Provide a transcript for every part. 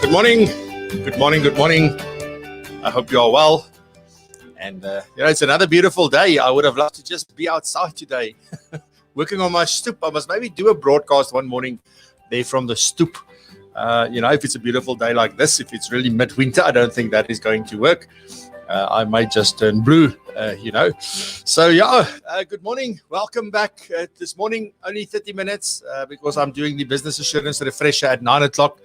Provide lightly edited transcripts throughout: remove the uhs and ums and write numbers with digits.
Good morning. Good morning. Good morning. I hope you are well. And, it's another beautiful day. I would have loved to just be outside today, working on my stoop. I must maybe do a broadcast one morning there from the stoop. If it's a beautiful day like this, if it's really midwinter, I don't think that is going to work. I might just turn blue, So, good morning. Welcome back. This morning, only 30 minutes because I'm doing the business assurance refresher at 9 o'clock.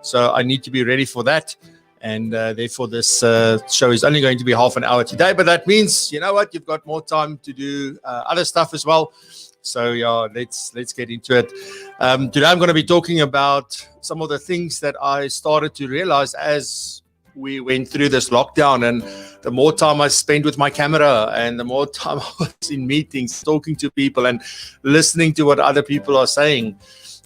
So I need to be ready for that. And therefore, this show is only going to be half an hour today. But that means, you know what, you've got more time to do other stuff as well. So, let's get into it. Today, I'm going to be talking about some of the things that I started to realize as we went through this lockdown. And the more time I spent with my camera and the more time I was in meetings, talking to people and listening to what other people are saying.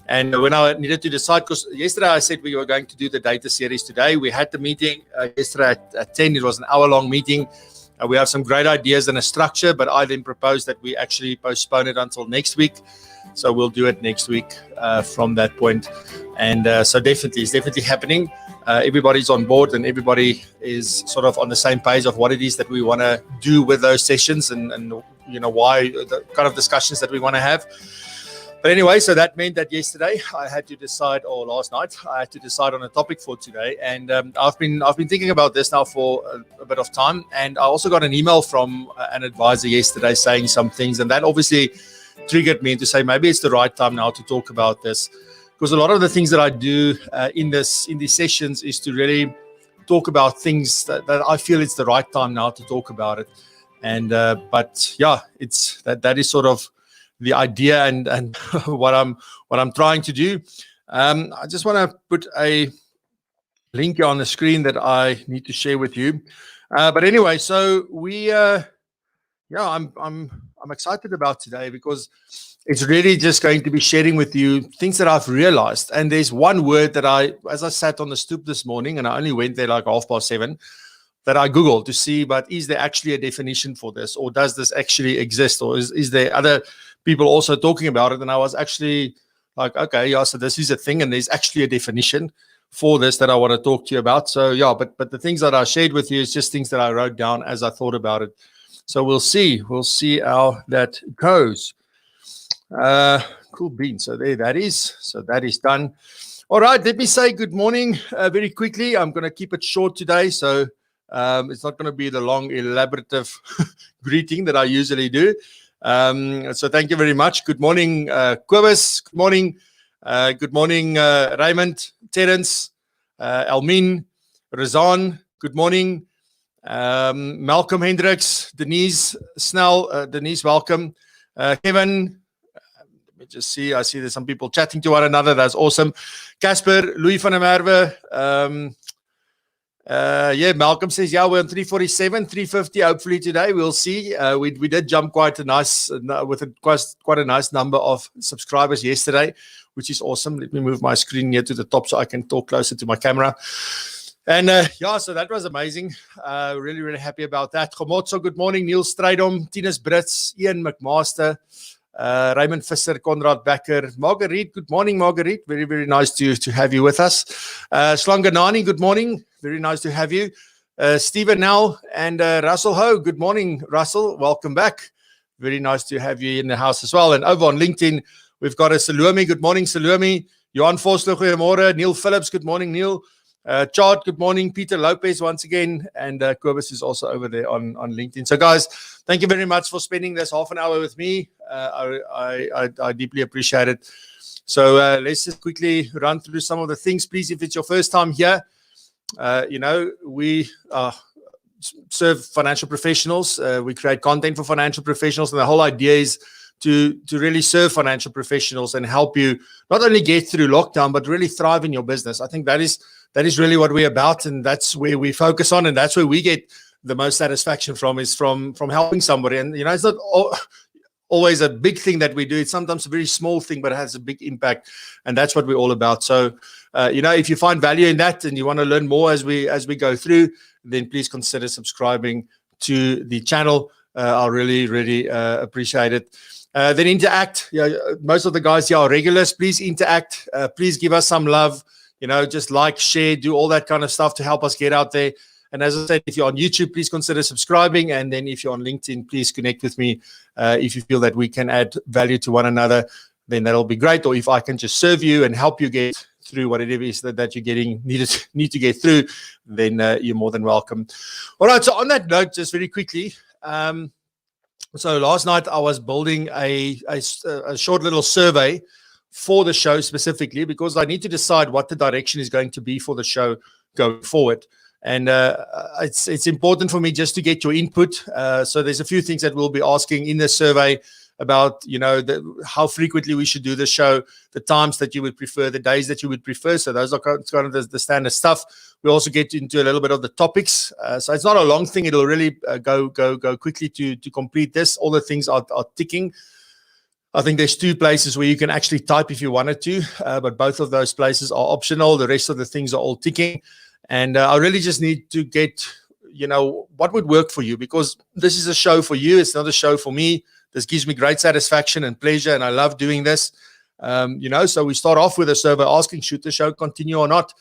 And when I needed to decide, because yesterday I said we were going to do the data series today. We had the meeting yesterday at 10. It was an hour-long meeting. We have some great ideas and a structure, but I then proposed that we actually postpone it until next week. So we'll do it next week from that point. And so it's definitely happening. Everybody's on board and everybody is sort of on the same page of what it is that we want to do with those sessions and why the kind of discussions that we want to have. But anyway, so that meant that yesterday I had to decide, or last night I had to decide on a topic for today. And I've been thinking about this now for a bit of time. And I also got an email from an advisor yesterday saying some things, and that obviously triggered me to say maybe it's the right time now to talk about this, because a lot of the things that I do in these sessions is to really talk about things that I feel it's the right time now to talk about it. And it's that is sort of the idea and what I'm trying to do. I just want to put a link on the screen that I need to share with you. But anyway, so I'm excited about today because it's really just going to be sharing with you things that I've realized. And there's one word that as I sat on the stoop this morning, and I only went there like 7:30, that I Googled to see, but is there actually a definition for this, or does this actually exist, or is there other people also talking about it? And I was actually like, okay, so this is a thing, and there's actually a definition for this that I want to talk to you about. So but the things that I shared with you is just things that I wrote down as I thought about it. So we'll see how that goes. Cool beans. So there that is. So that is done. All right, let me say good morning very quickly. I'm going to keep it short today. So it's not going to be the long, elaborative greeting that I usually do. So thank you very much. Good morning, Kobus. Good morning. Good morning, Raymond, Terence, Elmin, Razan. Good morning. Malcolm Hendricks, Denise Snell. Denise, welcome. Kevin. Let me just see. I see there's some people chatting to one another. That's awesome. Casper, Louis van der Merwe. Malcolm says, we're on 347, 350. Hopefully today we'll see. We did jump quite a nice number of subscribers yesterday, which is awesome. Let me move my screen here to the top so I can talk closer to my camera. And so that was amazing. Really, really happy about that. Gomotso, good morning. Neil Strydom, Tinus Brits, Ian McMaster, Raymond Visser, Conrad Becker, Marguerite. Good morning, Marguerite. Very, very nice to have you with us. Slanganani, good morning. Very nice to have you. Stephen Nell and Russell Ho. Good morning, Russell. Welcome back. Very nice to have you in the house as well. And over on LinkedIn, we've got a Salome. Good morning, Salome. Johan Vosloo, goeiemorgen. Neil Phillips, good morning, Neil. Chad, good morning. Peter Lopez once again. And Kobus is also over there on LinkedIn. So guys, thank you very much for spending this half an hour with me. I deeply appreciate it. So let's just quickly run through some of the things. Please, if it's your first time here, we serve financial professionals. We create content for financial professionals. And the whole idea is to really serve financial professionals and help you not only get through lockdown, but really thrive in your business. I think that is really what we're about. And that's where we focus on. And that's where we get the most satisfaction from helping somebody. And, it's not always a big thing that we do. It's sometimes a very small thing, but it has a big impact. And that's what we're all about. So, if you find value in that and you want to learn more as we go through, then please consider subscribing to the channel. I'll really, really appreciate it. Then interact. Most of the guys here are regulars. Please interact. Please give us some love. just like, share, do all that kind of stuff to help us get out there. And as I said, if you're on YouTube, please consider subscribing. And then if you're on LinkedIn, please connect with me. If you feel that we can add value to one another, then that'll be great. Or if I can just serve you and help you get through whatever it is that you're need to get through, then you're more than welcome. All right. So on that note, just very quickly, so last night I was building a short little survey for the show specifically, because I need to decide what the direction is going to be for the show going forward. And it's important for me just to get your input. So there's a few things that we'll be asking in the survey about, how frequently we should do the show, the times that you would prefer, the days that you would prefer. So those are kind of the standard stuff. We also get into a little bit of the topics. So it's not a long thing. It'll really go quickly to complete this. All the things are ticking. I think there's 2 places where you can actually type if you wanted to, but both of those places are optional. The rest of the things are all ticking. And I really just need to get, what would work for you, because this is a show for you. It's not a show for me. This gives me great satisfaction and pleasure, and I love doing this. So we start off with a survey asking, should the show continue or not?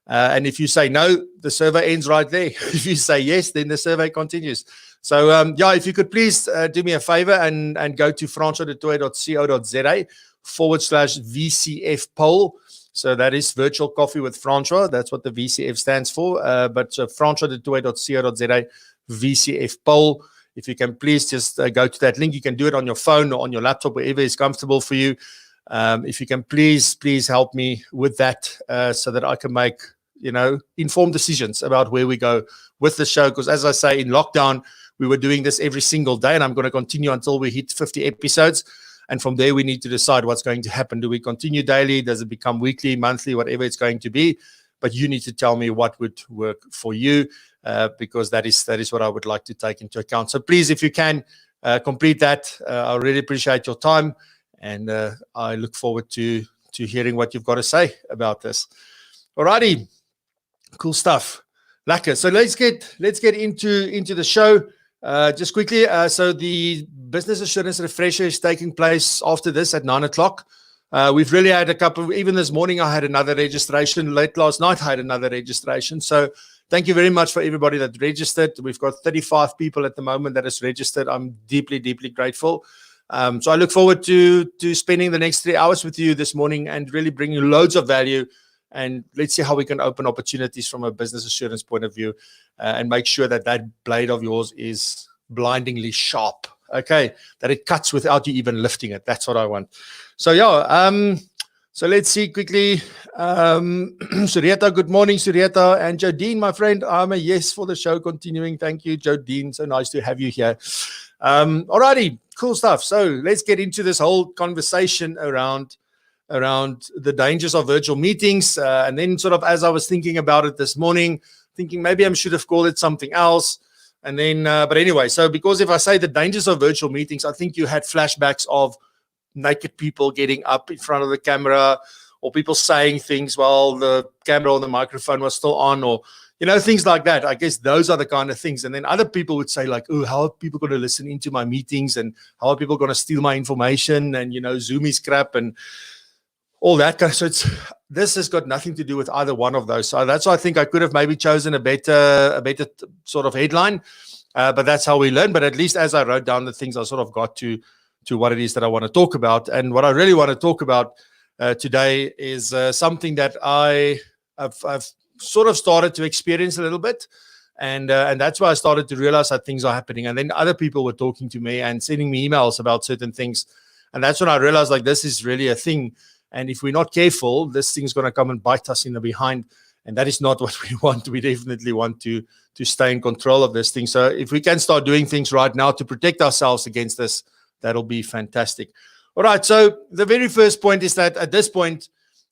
And if you say no, the survey ends right there. If you say yes, then the survey continues. So, if you could please do me a favor and go to francoisdutoit.co.za/VCF Poll. So that is Virtual Coffee with Francois. That's what the VCF stands for. But francoisdutoit.co.za VCF Poll. If you can please just go to that link. You can do it on your phone or on your laptop, wherever is comfortable for you. If you can please help me with that, so that I can make, informed decisions about where we go with the show. Because as I say, in lockdown, we were doing this every single day, and I'm going to continue until we hit 50 episodes. And from there, we need to decide what's going to happen. Do we continue daily? Does it become weekly, monthly, whatever it's going to be? But you need to tell me what would work for you, because that is what I would like to take into account. So please, if you can, complete that. I really appreciate your time, and I look forward to hearing what you've got to say about this. Alrighty, cool stuff. Lekker. So let's get into the show. Just quickly, so the Business Assurance Refresher is taking place after this at 9 o'clock. We've really had a couple, even this morning I had another registration. Late last night I had another registration. So thank you very much for everybody that registered. We've got 35 people at the moment that has registered. I'm deeply, deeply grateful. So I look forward to spending the next 3 hours with you this morning and really bring you loads of value. And let's see how we can open opportunities from a business assurance point of view, and make sure that blade of yours is blindingly sharp. Okay, that it cuts without you even lifting it. That's what I want. So so let's see quickly. Surieta, good morning, Surieta. And Jodine, my friend, I'm a yes for the show continuing. Thank you, Jodine. So nice to have you here. Alrighty, cool stuff. So let's get into this whole conversation around the dangers of virtual meetings. And then sort of as I was thinking about it this morning, thinking maybe I should have called it something else. And then, but anyway, so because if I say the dangers of virtual meetings, I think you had flashbacks of naked people getting up in front of the camera, or people saying things while the camera or the microphone was still on, or, things like that. I guess those are the kind of things. And then other people would say like, oh, how are people going to listen into my meetings? And how are people going to steal my information? And, Zoom is crap and all that kind of. So this has got nothing to do with either one of those. So that's why I think I could have maybe chosen a better sort of headline, but that's how we learn. But at least as I wrote down the things, I sort of got to what it is that I want to talk about. And what I really want to talk about today is something that I've sort of started to experience a little bit. And that's why I started to realize that things are happening. And then other people were talking to me and sending me emails about certain things. And that's when I realized like this is really a thing. And if we're not careful, this thing's going to come and bite us in the behind. And that is not what we want. We definitely want to stay in control of this thing. So if we can start doing things right now to protect ourselves against this, that'll be fantastic. All right. So the very first point is that at this point,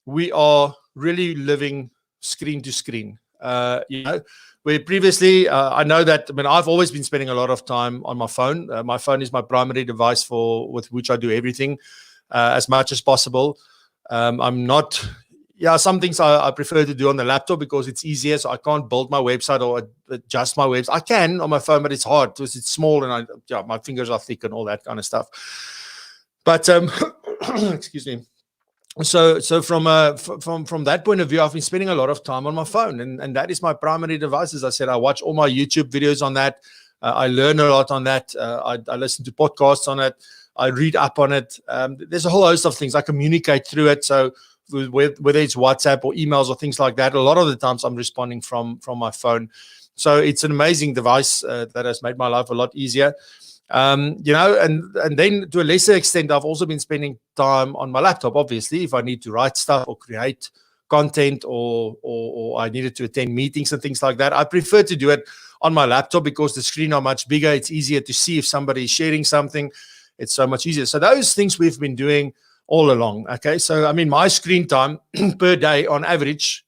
we are really living screen to screen. Where previously, I know that, I've always been spending a lot of time on my phone. My phone is my primary device with which I do everything as much as possible. I'm not, some things I prefer to do on the laptop because it's easier. So I can't build my website or adjust my website. I can on my phone, but it's hard because it's small and my fingers are thick and all that kind of stuff. But, excuse me. so from that point of view, I've been spending a lot of time on my phone, and that is my primary device. As I said, I watch all my YouTube videos on that. I learn a lot on that. I listen to podcasts on it. I read up on it. There's a whole host of things. I communicate through it. So whether it's WhatsApp or emails or things like that, a lot of the times I'm responding from my phone. So it's an amazing device that has made my life a lot easier. And then to a lesser extent, I've also been spending time on my laptop, obviously, if I need to write stuff or create content or I needed to attend meetings and things like that. I prefer to do it on my laptop because the screen are much bigger. It's easier to see if somebody is sharing something. It's so much easier. So those things we've been doing all along. Okay. So, I mean, my screen time per day on average,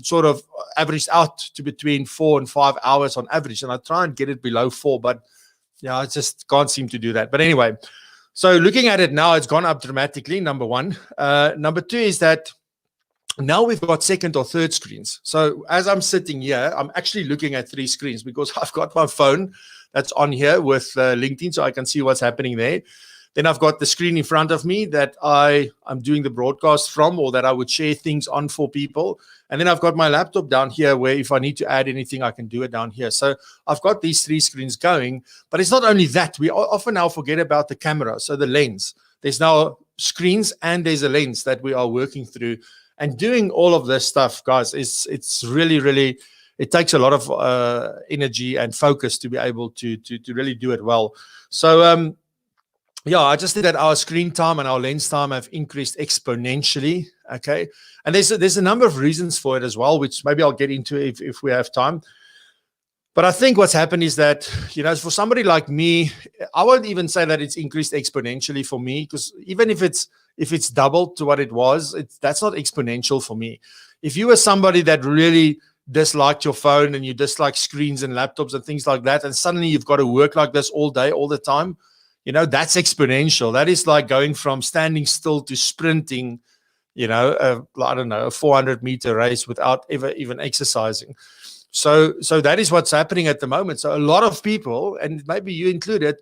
sort of averaged out to between 4 and 5 hours on average. And I try and get it below 4, but yeah, I just can't seem to do that. But anyway, so looking at it now, it's gone up dramatically, number one. Number two is that now we've got second or third screens. So as I'm sitting here, I'm actually looking at 3 screens because I've got my phone that's on here with LinkedIn, so I can see what's happening there. Then I've got the screen in front of me that I'm doing the broadcast from, or that I would share things on for people. And then I've got my laptop down here where if I need to add anything, I can do it down here. So I've got these 3 screens going, but it's not only that. We often now forget about the camera, so the lens. There's now screens and there's a lens that we are working through. And doing all of this stuff, guys, it's really, really, it takes a lot of energy and focus to be able to really do it well. So, yeah, I just think that our screen time and our lens time have increased exponentially. Okay. And there's a number of reasons for it as well, which maybe I'll get into if we have time. But I think what's happened is that, for somebody like me, I won't even say that it's increased exponentially for me, because even if it's doubled to what it was, that's not exponential for me. If you were somebody that really disliked your phone and you dislike screens and laptops and things like that, and suddenly you've got to work like this all day, all the time, that's exponential. That is like going from standing still to sprinting, I don't know, a 400-meter race without ever even exercising. So that is what's happening at the moment. So a lot of people, and maybe you included,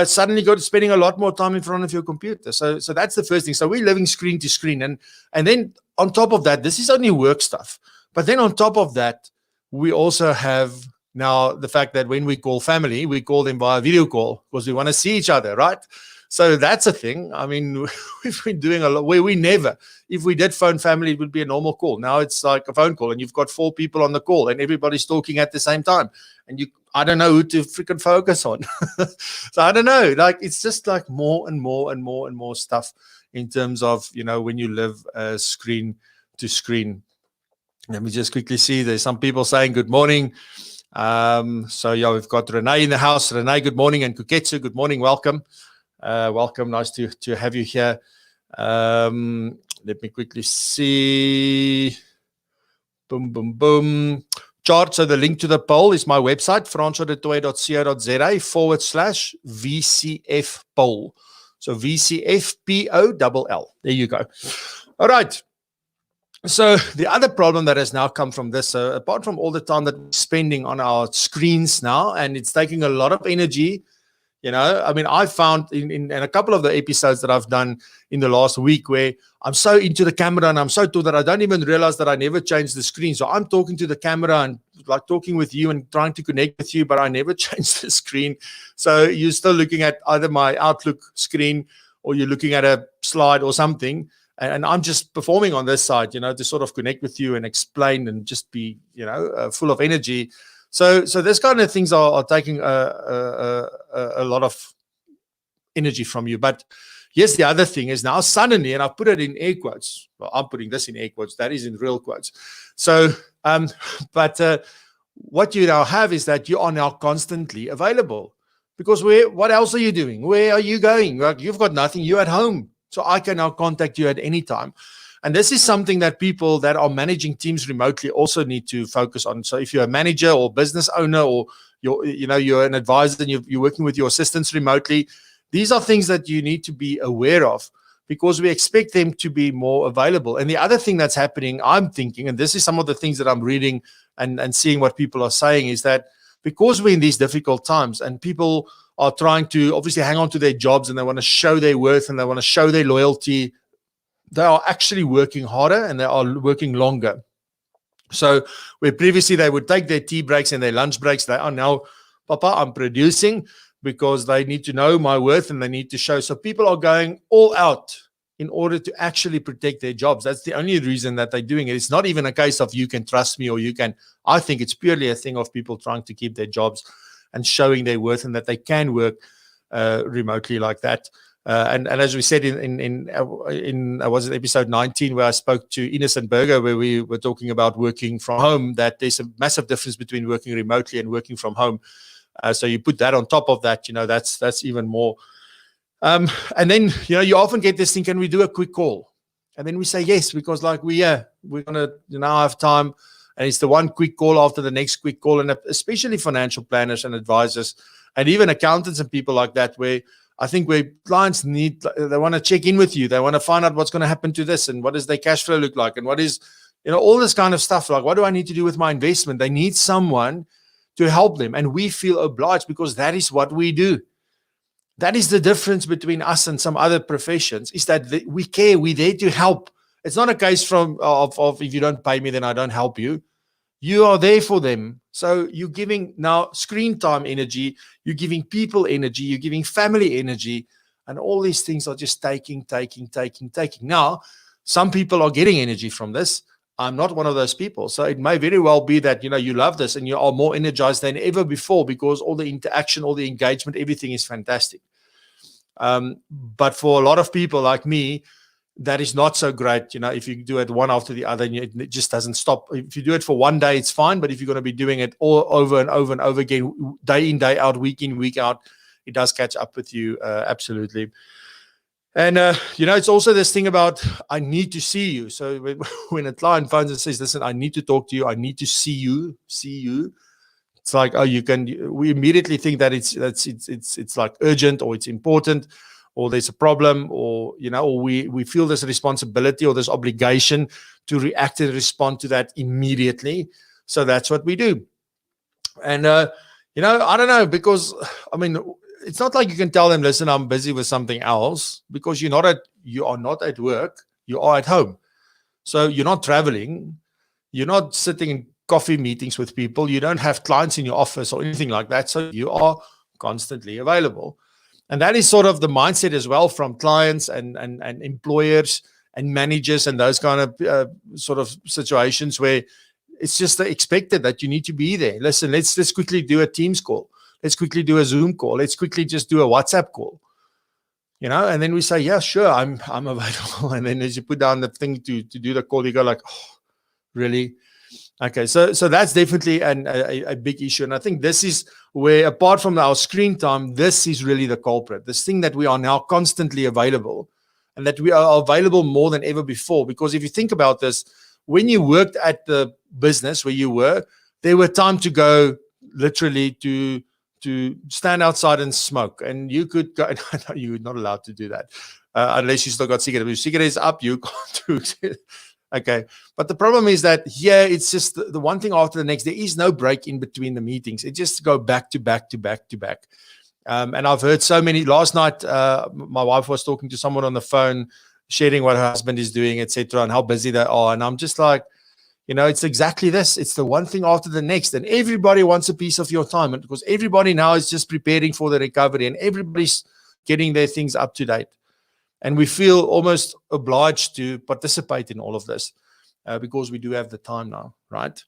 suddenly got to spending a lot more time in front of your computer. So that's the first thing. So we're living screen to screen. And then on top of that, this is only work stuff. But then on top of that, we also have now the fact that when we call family, we call them via video call because we want to see each other, right? So that's a thing. I mean, we've been doing a lot where we never, if we did phone family, it would be a normal call. Now it's like a phone call and you've got 4 people on the call and everybody's talking at the same time. And I don't know who to freaking focus on. So I don't know, like, it's just like more and more and more and more stuff in terms of, when you live screen to screen. Let me just quickly see. There's some people saying good morning. So yeah, we've got Renee in the house. Renee, good morning. And Kuketsu, good morning. Welcome. Welcome. Nice to have you here. Let me quickly see. Boom, boom, boom. Chart. So the link to the poll is my website, francoisdetoy.co.za/VCF poll. So VCF POLL. There you go. All right. So the other problem that has now come from this, apart from all the time that we're spending on our screens now, and it's taking a lot of energy, I mean, I found in a couple of the episodes that I've done in the last week where I'm so into the camera and I'm so tall that I don't even realize that I never changed the screen. So I'm talking to the camera and like talking with you and trying to connect with you, but I never changed the screen. So you're still looking at either my Outlook screen or you're looking at a slide or something. And I'm just performing on this side, to sort of connect with you and explain and just be, full of energy. So this kind of things are taking a lot of energy from you. But yes, the other thing is now suddenly, and I've put it in air quotes. Well, I'm putting this in air quotes. That is in real quotes. So, but what you now have is that you are now constantly available. Because what else are you doing? Where are you going? Like, you've got nothing. You're at home. So I can now contact you at any time. And this is something that people that are managing teams remotely also need to focus on. So if you're a manager or business owner or you're an advisor and you're working with your assistants remotely, these are things that you need to be aware of because we expect them to be more available. And the other thing that's happening, I'm thinking, and this is some of the things that I'm reading and seeing what people are saying, is that because we're in these difficult times and people are trying to obviously hang on to their jobs and they want to show their worth and they want to show their loyalty they are actually working harder and they are working longer. So where previously they would take their tea breaks and their lunch breaks, they are now, Papa, I'm producing, because they need to know my worth and they need to show. So people are going all out in order to actually protect their jobs. That's the only reason that they're doing it. It's not even a case of you can trust me or you can. I think it's purely a thing of people trying to keep their jobs and showing their worth and that they can work remotely like that. And as we said in was it episode 19 where I spoke to Innocent Berger, where we were talking about working from home, that there's a massive difference between working remotely and working from home. So you put that on top of that, that's even more. And then, you often get this thing, can we do a quick call? And then we say yes, because like we're going to now have time. And it's the one quick call after the next quick call. And especially financial planners and advisors and even accountants and people like that, where I think where clients they want to check in with you. They want to find out what's going to happen to this and what does their cash flow look like and what is, all this kind of stuff. Like, what do I need to do with my investment? They need someone to help them. And we feel obliged because that is what we do. That is the difference between us and some other professions, is that we care. We're there to help. It's not a case of if you don't pay me, then I don't help you. You are there for them. So you're giving now screen time energy, you're giving people energy, you're giving family energy, and all these things are just taking. Now, some people are getting energy from this. I'm not one of those people. So it may very well be that, you love this and you are more energized than ever before because all the interaction, all the engagement, everything is fantastic. But for a lot of people like me, that is not so great. If you do it one after the other, and it just doesn't stop. If you do it for one day, it's fine. But if you're going to be doing it all over and over and over again, day in, day out, week in, week out, it does catch up with you. Absolutely. And, it's also this thing about, I need to see you. So when a client phones and says, listen, I need to talk to you. I need to see you. It's like, we immediately think that it's like urgent or it's important, or there's a problem, or we feel this responsibility or this obligation to react and respond to that immediately. So that's what we do. And I don't know, because it's not like you can tell them, listen, I'm busy with something else, because you are not at work, you are at home. So you're not traveling, you're not sitting in coffee meetings with people, you don't have clients in your office or anything like that. So you are constantly available. And that is sort of the mindset as well from clients and employers and managers and those kind of sort of situations where it's just expected that you need to be there. Listen, let's quickly do a Teams call. Let's quickly do a Zoom call. Let's quickly just do a WhatsApp call. And then we say, yeah, sure, I'm available. And then as you put down the thing to do the call, you go like, oh, really? Okay, so that's definitely a big issue. And I think this is where, apart from our screen time, this is really the culprit. This thing that we are now constantly available, and that we are available more than ever before. Because if you think about this, when you worked at the business where you were, there were time to go literally to stand outside and smoke. And you could go, you're not allowed to do that unless you still got cigarettes. If your cigarette is up, you can't do it. Okay. But the problem is that here it's just the one thing after the next. There is no break in between the meetings. It just go back to back to back to back. And I've heard so many. Last night, my wife was talking to someone on the phone, sharing what her husband is doing, etc., and how busy they are. And I'm just like, it's exactly this. It's the one thing after the next. And everybody wants a piece of your time, because everybody now is just preparing for the recovery and everybody's getting their things up to date. And we feel almost obliged to participate in all of this because we do have the time now, right?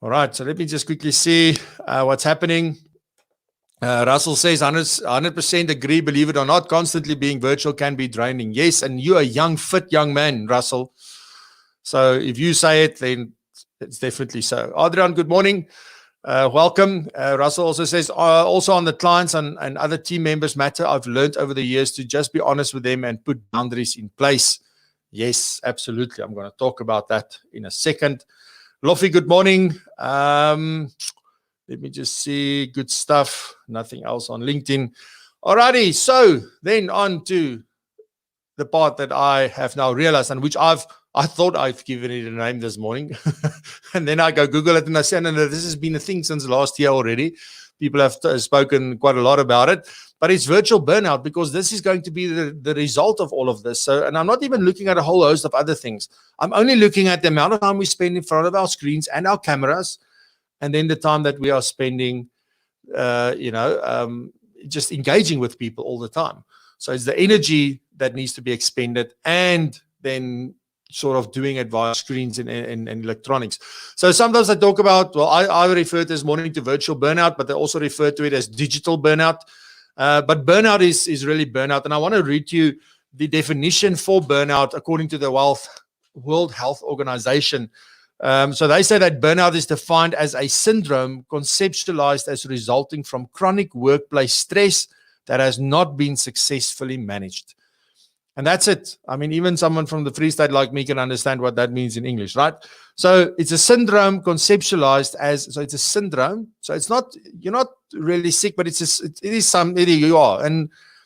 All right, so let me just quickly see what's happening. Russell says, 100% agree, believe it or not, constantly being virtual can be draining. Yes, and you're a young, fit young man, Russell. So if you say it, then it's definitely so. Adrian, good morning. Welcome. Russell also says, also on the clients and other team members matter. I've learned over the years to just be honest with them and put boundaries in place. Yes, absolutely. I'm going to talk about that in a second. Lofi, good morning. Let me just see. Good stuff. Nothing else on LinkedIn. Alrighty. So then on to the part that I have now realized, and which I thought I've given it a name this morning. And then I go Google it and I say, no, this has been a thing since last year already. People have spoken quite a lot about it, but it's virtual burnout, because this is going to be the result of all of this. So, and I'm not even looking at a whole host of other things. I'm only looking at the amount of time we spend in front of our screens and our cameras, and then the time that we are spending, just engaging with people all the time. So it's the energy that needs to be expended, and then sort of doing it via screens and electronics. So sometimes I talk about, well, I refer to this morning to virtual burnout, but they also refer to it as digital burnout. But burnout is really burnout. And I want to read you the definition for burnout according to the World Health Organization. So they say that burnout is defined as a syndrome conceptualized as resulting from chronic workplace stress that has not been successfully managed. And that's it. I mean, even someone from the Free State like me can understand what that means in English, right? So it's a syndrome conceptualized as, so it's a syndrome. So it's not, you're not really sick, but it is something you are.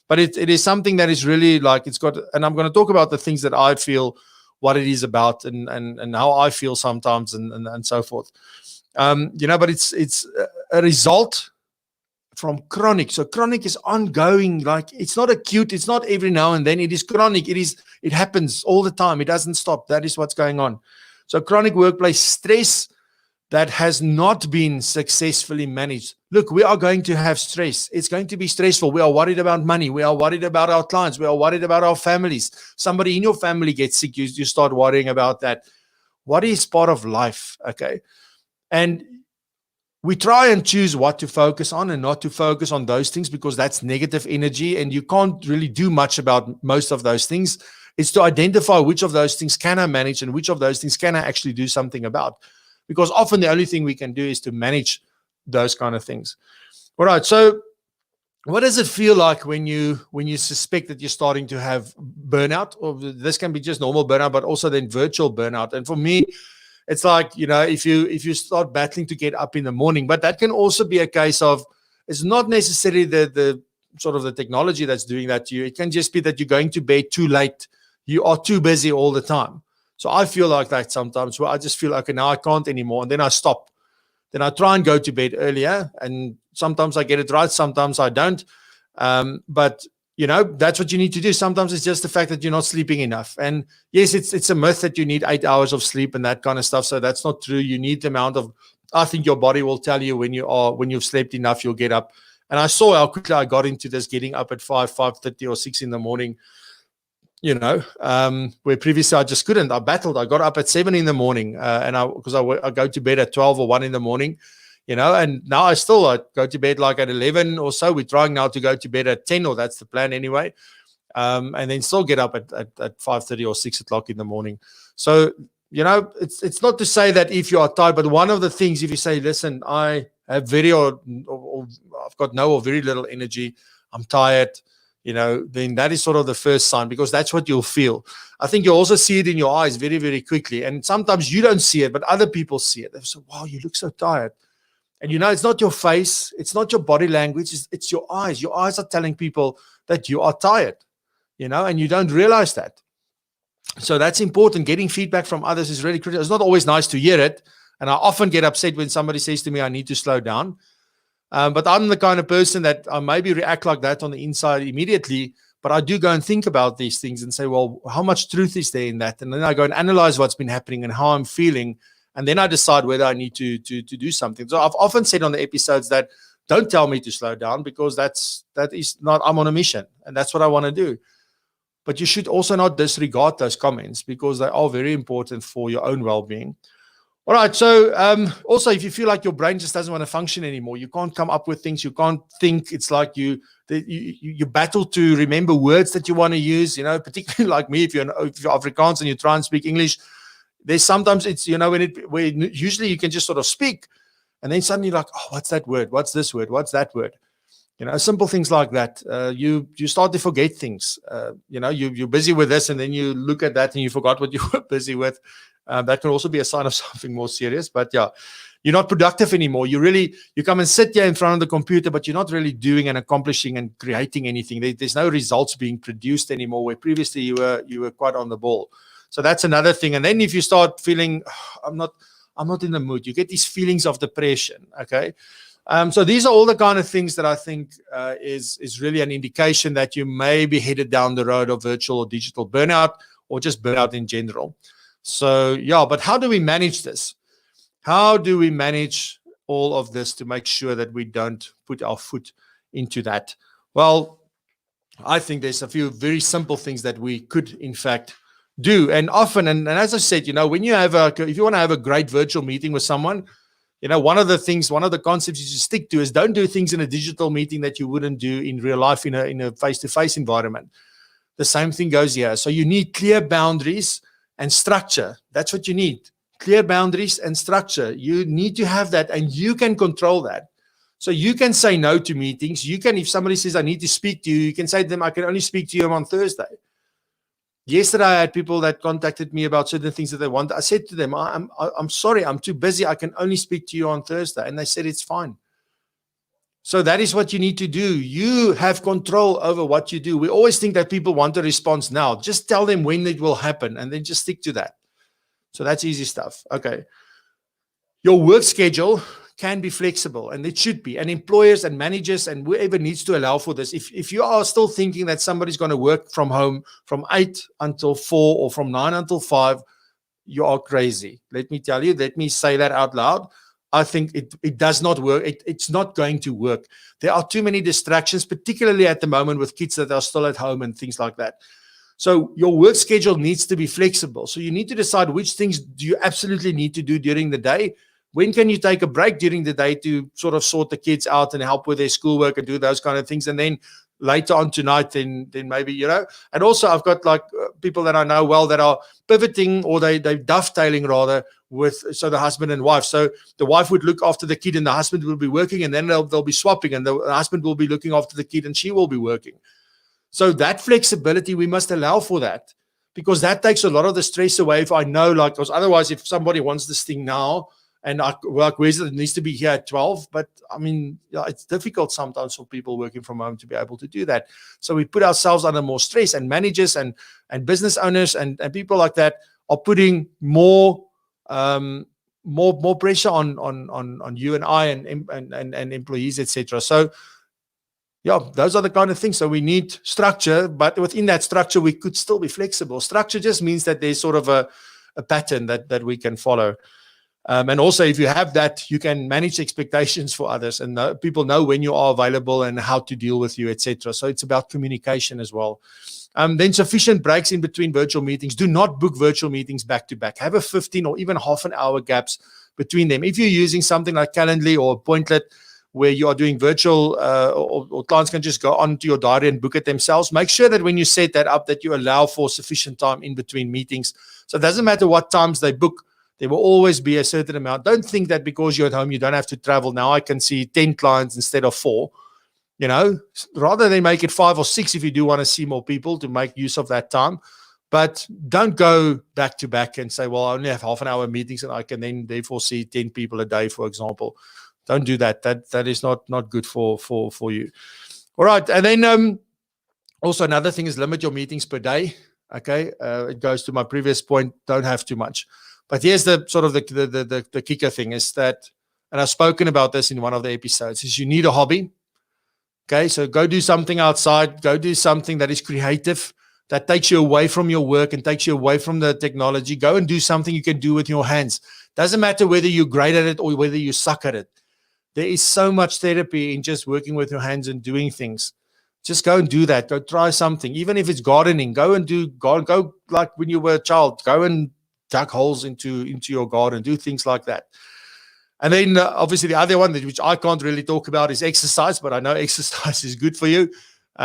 But it is something that is really like, it's got, and I'm going to talk about the things that I feel, what it is about, and how I feel sometimes, and so forth. But it's a result from chronic. So chronic is ongoing, like it's not acute, it's not every now and then, it is chronic. It happens all the time. It doesn't stop. That is what's going on. So chronic workplace stress that has not been successfully managed. Look, we are going to have stress. It's going to be stressful. We are worried about money. We are worried about our clients. We are worried about our families. Somebody in your family gets sick, you start worrying about that. What is part of life? Okay. And we try and choose what to focus on and not to focus on those things, because that's negative energy and you can't really do much about most of those things. It's to identify which of those things can I manage and which of those things can I actually do something about. Because often the only thing we can do is to manage those kind of things. All right. So what does it feel like when you suspect that you're starting to have burnout? Or this can be just normal burnout, but also then virtual burnout. And for me, it's like, if you start battling to get up in the morning, but that can also be a case of, it's not necessarily the sort of the technology that's doing that to you. It can just be that you're going to bed too late. You are too busy all the time. So I feel like that sometimes, where I just feel, okay, now I can't anymore. And then I stop. Then I try and go to bed earlier. And sometimes I get it right. Sometimes I don't. But that's what you need to do. Sometimes it's just the fact that you're not sleeping enough. And yes, it's a myth that you need 8 hours of sleep and that kind of stuff. So that's not true. You need the amount of, I think your body will tell you when you've slept enough, you'll get up. And I saw how quickly I got into this, getting up at 5:30 or 6 in the morning, where previously I just couldn't. I battled. I got up at 7 in the morning, because I go to bed at 12 or 1 in the morning. And now I go to bed like at 11 or so. We're trying now to go to bed at 10, or that's the plan anyway. And then still get up at 5:30 or 6 o'clock in the morning. So, it's not to say that if you are tired, but one of the things, if you say, listen, I have or I've got no or very little energy, I'm tired, then that is sort of the first sign, because that's what you'll feel. I think you'll also see it in your eyes very, very quickly. And sometimes you don't see it, but other people see it. They say, wow, you look so tired. And it's not your face, it's not your body language, it's your eyes. Your eyes are telling people that you are tired, and you don't realize that. So that's important. Getting feedback from others is really critical. It's not always nice to hear it. And I often get upset when somebody says to me, I need to slow down. But I'm the kind of person that I maybe react like that on the inside immediately, but I do go and think about these things and say, well, how much truth is there in that? And then I go and analyze what's been happening and how I'm feeling. And then I decide whether I need to do something. So I've often said on the episodes that don't tell me to slow down, because that is not, I'm on a mission and that's what I want to do. But you should also not disregard those comments, because they are very important for your own well-being. All right. So also, if you feel like your brain just doesn't want to function anymore, you can't come up with things, you can't think. It's like you battle to remember words that you want to use, particularly like me, if you're Afrikaans and you try and speak English, there's sometimes it's, when usually you can just sort of speak, and then suddenly like, oh, what's that word? What's this word? What's that word? Simple things like that. You start to forget things. You're busy with this, and then you look at that and you forgot what you were busy with. That can also be a sign of something more serious. But yeah, you're not productive anymore. You come and sit here in front of the computer, but you're not really doing and accomplishing and creating anything. There's no results being produced anymore, where previously you were quite on the ball. So that's another thing. And then if you start feeling, I'm not in the mood, you get these feelings of depression. Okay. So these are all the kind of things that I think is really an indication that you may be headed down the road of virtual or digital burnout, or just burnout in general. So yeah, but how do we manage this? How do we manage all of this to make sure that we don't put our foot into that? Well, I think there's a few very simple things that we could, in fact, do. And often, and as I said, when you have if you want to have a great virtual meeting with someone, one of the concepts you should stick to is don't do things in a digital meeting that you wouldn't do in real life in a face-to-face environment. The same thing goes here. So you need clear boundaries and structure. That's what you need. Clear boundaries and structure. You need to have that, and you can control that. So you can say no to meetings. You can, if somebody says, I need to speak to you, you can say to them, I can only speak to you on Thursday. Yesterday, I had people that contacted me about certain things that they want. I said to them, I'm sorry, I'm too busy. I can only speak to you on Thursday. And they said, it's fine. So that is what you need to do. You have control over what you do. We always think that people want a response now. Just tell them when it will happen, and then just stick to that. So that's easy stuff. Okay. Your work schedule can be flexible, and it should be. And employers and managers and whoever needs to allow for this. If you are still thinking that somebody's going to work from home from 8 until 4 or from 9 until 5, you are crazy. Let me tell you, let me say that out loud. I think it does not work. It's not going to work. There are too many distractions, particularly at the moment with kids that are still at home and things like that. So your work schedule needs to be flexible. So you need to decide which things do you absolutely need to do during the day. When can you take a break during the day to sort of sort the kids out and help with their schoolwork and do those kind of things? And then later on tonight, then maybe, and also I've got like people that I know well that are pivoting, or they're dovetailing rather so the husband and wife. So the wife would look after the kid and the husband will be working, and then they'll be swapping, and the husband will be looking after the kid and she will be working. So that flexibility, we must allow for that, because that takes a lot of the stress away. If I know, because otherwise if somebody wants this thing now, and it needs to be here at 12. But I mean, it's difficult sometimes for people working from home to be able to do that. So we put ourselves under more stress, and managers and business owners and people like that are putting more pressure on you and I and employees, etc. So yeah, those are the kind of things. So we need structure, but within that structure, we could still be flexible. Structure just means that there's sort of a pattern that we can follow. And also, if you have that, you can manage expectations for others, and people know when you are available and how to deal with you, etc. So it's about communication as well. Then sufficient breaks in between virtual meetings. Do not book virtual meetings back to back. Have a 15 or even half an hour gaps between them. If you're using something like Calendly or Pointlet, where you are doing virtual, or clients can just go onto your diary and book it themselves, make sure that when you set that up, that you allow for sufficient time in between meetings. So it doesn't matter what times they book. There will always be a certain amount. Don't think that because you're at home, you don't have to travel. Now I can see 10 clients instead of 4. Rather they make it 5 or 6 if you do want to see more people, to make use of that time. But don't go back to back and say, well, I only have half an hour meetings and I can then therefore see 10 people a day, for example. Don't do that. That is not good for you. All right. And then also another thing is limit your meetings per day. Okay. It goes to my previous point. Don't have too much. But here's the sort of the kicker thing is that, and I've spoken about this in one of the episodes, is you need a hobby. Okay, so go do something outside. Go do something that is creative, that takes you away from your work and takes you away from the technology. Go and do something you can do with your hands. Doesn't matter whether you're great at it or whether you suck at it. There is so much therapy in just working with your hands and doing things. Just go and do that. Go try something. Even if it's gardening, go like when you were a child. Go and dug holes into your garden, do things like that. And then obviously the other one, which I can't really talk about, is exercise, but I know exercise is good for you.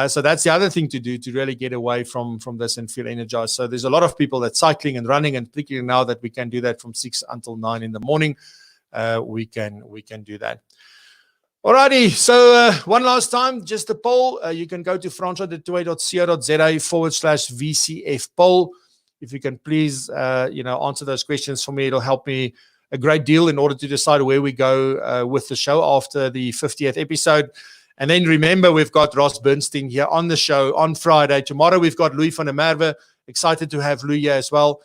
So that's the other thing to do to really get away from this and feel energized. So there's a lot of people that's cycling and running, and particularly now that we can do that from 6 until 9 in the morning, we can do that. Alrighty, so one last time, just the poll. You can go to francois.co.za/VCF poll. If you can please, answer those questions for me, it'll help me a great deal in order to decide where we go with the show after the 50th episode. And then remember, we've got Ross Bernstein here on the show on Friday. Tomorrow, we've got Louis van der Merwe. Excited to have Louis here as well.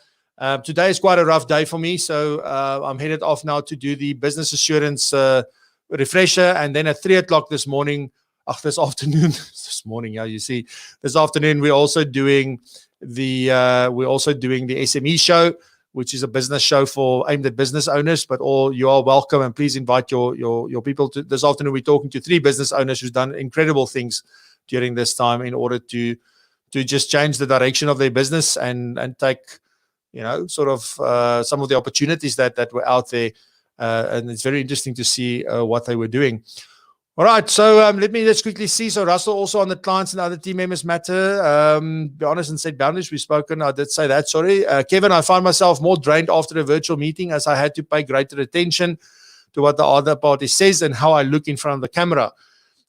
Today is quite a rough day for me, so I'm headed off now to do the business assurance refresher, and then at 3 o'clock this afternoon, this morning, yeah, you see, this afternoon we're also doing the SME show, which is a business show aimed at business owners. But you are welcome, and please invite your people to. This afternoon we're talking to 3 business owners who've done incredible things during this time in order to just change the direction of their business and take, sort of some of the opportunities that were out there. And it's very interesting to see what they were doing. All right, so let me just quickly see. So Russell also on the clients and other team members matter. Be honest and set boundaries. We've spoken. I did say that. Sorry, Kevin. I found myself more drained after a virtual meeting as I had to pay greater attention to what the other party says and how I look in front of the camera.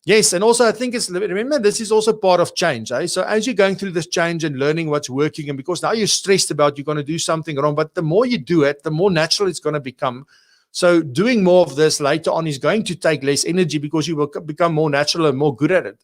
Yes, and also I think remember, this is also part of change. So as you're going through this change and learning what's working, and because now you're stressed about you're going to do something wrong, but the more you do it, the more natural it's going to become. So doing more of this later on is going to take less energy because you will become more natural and more good at it.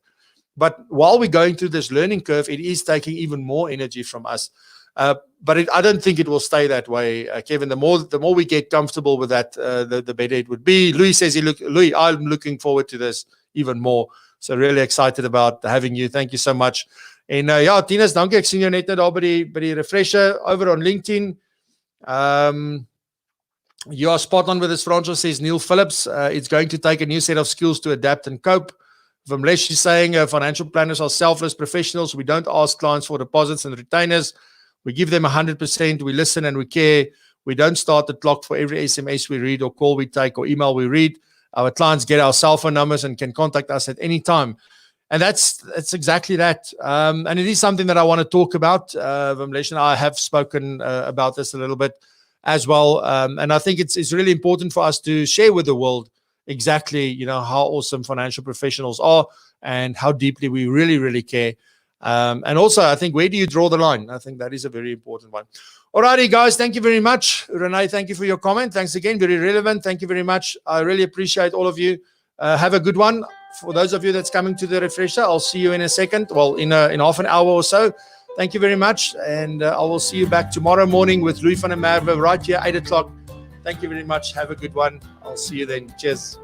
But while we're going through this learning curve, it is taking even more energy from us. But I don't think it will stay that way, Kevin. The more we get comfortable with that, the better it would be. Louis says, Louis, I'm looking forward to this even more. So really excited about having you. Thank you so much. En ja, Tinus, dankie. Ek sien jou net nou daar by die refresher over on LinkedIn. You are spot on with this, Francois, says Neil Phillips. It's going to take a new set of skills to adapt and cope. Vamlesh is saying financial planners are selfless professionals. We don't ask clients for deposits and retainers. We give them 100%. We listen and we care. We don't start the clock for every SMS we read or call we take or email we read. Our clients get our cell phone numbers and can contact us at any time. And that's exactly that. And it is something that I want to talk about. Vamlesh and I have spoken about this a little bit as well. And I think it's really important for us to share with the world exactly, how awesome financial professionals are and how deeply we really, really care. And also, I think, where do you draw the line? I think that is a very important one. Alrighty, guys, thank you very much. Renee, thank you for your comment. Thanks again, very relevant. Thank you very much. I really appreciate all of you. Have a good one. For those of you that's coming to the refresher, I'll see you in a second. Well, in half an hour or so. Thank you very much. And I will see you back tomorrow morning with Louis van der Merwe right here, 8 o'clock. Thank you very much. Have a good one. I'll see you then. Cheers.